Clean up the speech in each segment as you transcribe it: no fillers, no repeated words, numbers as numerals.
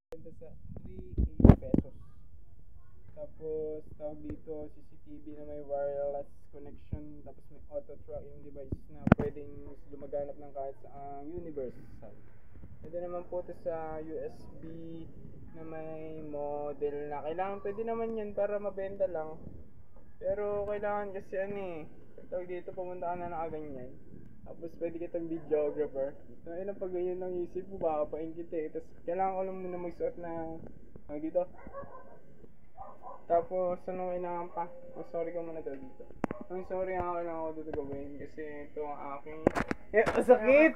Benta sa 3K pesos. Tapos, tawag dito, CCTV na may wireless connection. Tapos may auto-tracking device na pwedeng lumaganap ng kahit sa universal. Pwede naman po ito sa USB na may model na. Kailangan pwede naman yan para mabenta lang. Pero kailangan kasi tawag dito, pumunta ka na nakaganyan. Tapos pwede kitang videographer. So, pag ganyan lang isip mo, baka paingkit eh. Tapos kailangan ko lang muna magsuot na dito. Tapos ano kailangan pa? Sorry ka muna daw dito. Ang sorry nga kailangan ko dito gawin kasi ito ang aking sakit!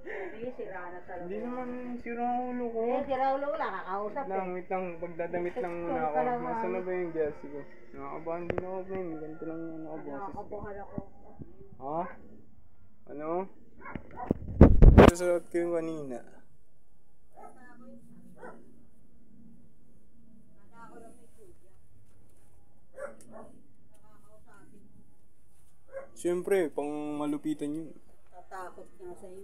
Hindi, sira na talaga. Hindi naman sira ang ulo ko. Sira ulo wala, kakausap Damit lang, pagdadamit lang muna ako. Nasaan na ba yung jersey ko? Nakakabahan din ako, Ben. Ganito lang yung nakaboses ko. Nakakabahan ako. Ha? Ano? Susunod ko yung kanina. Siyempre, pang malupitan yun. Tatakot nga sa'yo.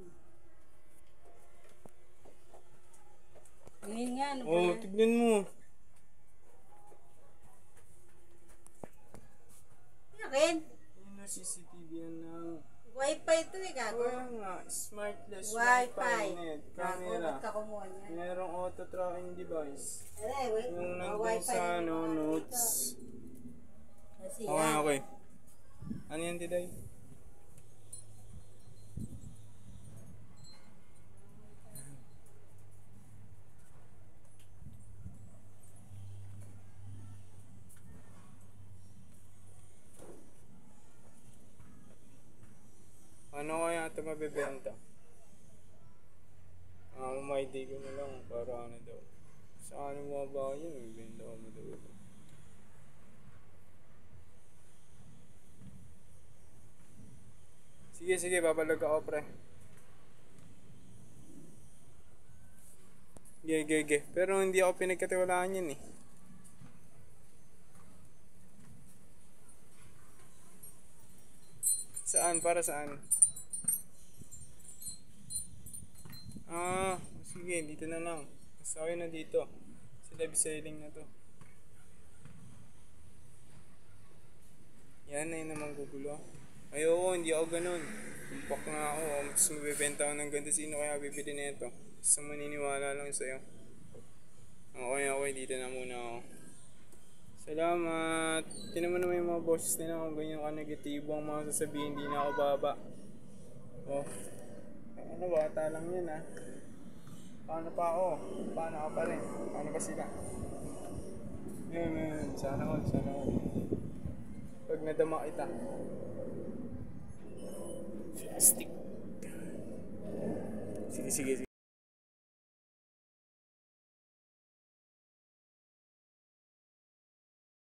Ngayon nga, ano ba yan? Tignan mo. Akin? Yun na CCTV yan na. Wi-Fi ito gago. Kaya nga, smartless Wi-Fi. net, Gago, camera. ba't ka kumuha niyan? Merong auto-tracking device. Wait. Yung nandun sa notes. Kasi Okay. Ano yan, Diday? Ano kaya ito mabibenta? May day ko na lang para ano daw. Sa ano mga ba yun, mabibenta ko mo daw. Sige, babalag ako pre. Ge. Pero hindi ako pinagkatiwalaan yan eh. Saan? Para saan? Sige, dito na lang. Mas okay na dito. Sa live selling na to. Yan na yun naman gugulo. Ayoko, hindi ako ganun. Tumpak na ako. Mas mabibenta ako ng ganito. Sino kaya bibili na ito? Basta maniniwala lang sa'yo. Okay, dito na muna ako. Salamat. Tinan mo naman yung mga boses nila kung ganyan ka negatibo ang mga sasabihin, hindi na ako baba. Ano, bata lang yan ah. Paano pa ako? Paano ka pa rin? Paano ba sila? Sana all. Pag nadama kita. Stick. Sige.